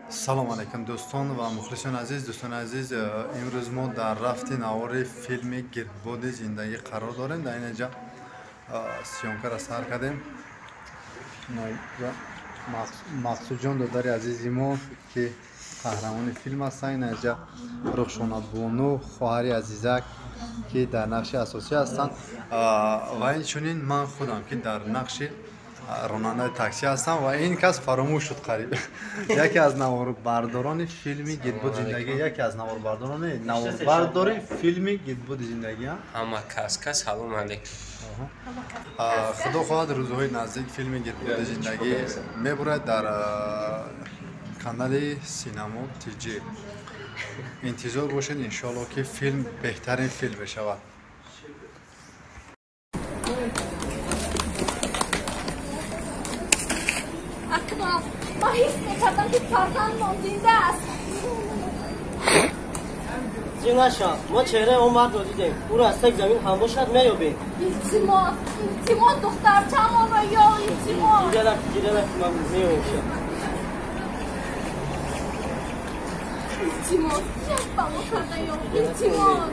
салом алайкум дӯстон ва мухлисони азиз, имрӯз мо дар рафти навори филми гирдбоди зиндагӣ қарор дорем. Дар ин ҷа сиёмкара сар кардем. мақсудҷон додари азизи мо ки қаҳрамони филм ҳастанд. Ин ҷа рухшона бону хоҳари азизак ки дар нақши асосӣ ҳастанд ва инчунин ман худам ки дар нақши ронандаи такси ҳастам ва ин кас фаромӯш шуд қариб. Яке аз наворбардорони филми гирдбоди зиндагӣ, яке аз наворбардори филми гирдбоди зиндагӣ. Ҳама кас салом алейкум. худо хоҳад рӯзҳои наздик филми гирдбоди зиндагӣ мебурад дар канали Синамо TG. интизор бошед иншоалло ки филм беҳтарин филм мешавад. ما حس می‌کردم که فرزندم زنده است. زیناشا ما چهره اون مرد رو دیدیم. او را از تک زمین هم باشد میابیم. التماس دخترچه‌مو بیا التماس. دیگه من میوشم. التماس یک بابا کرده یا التماس.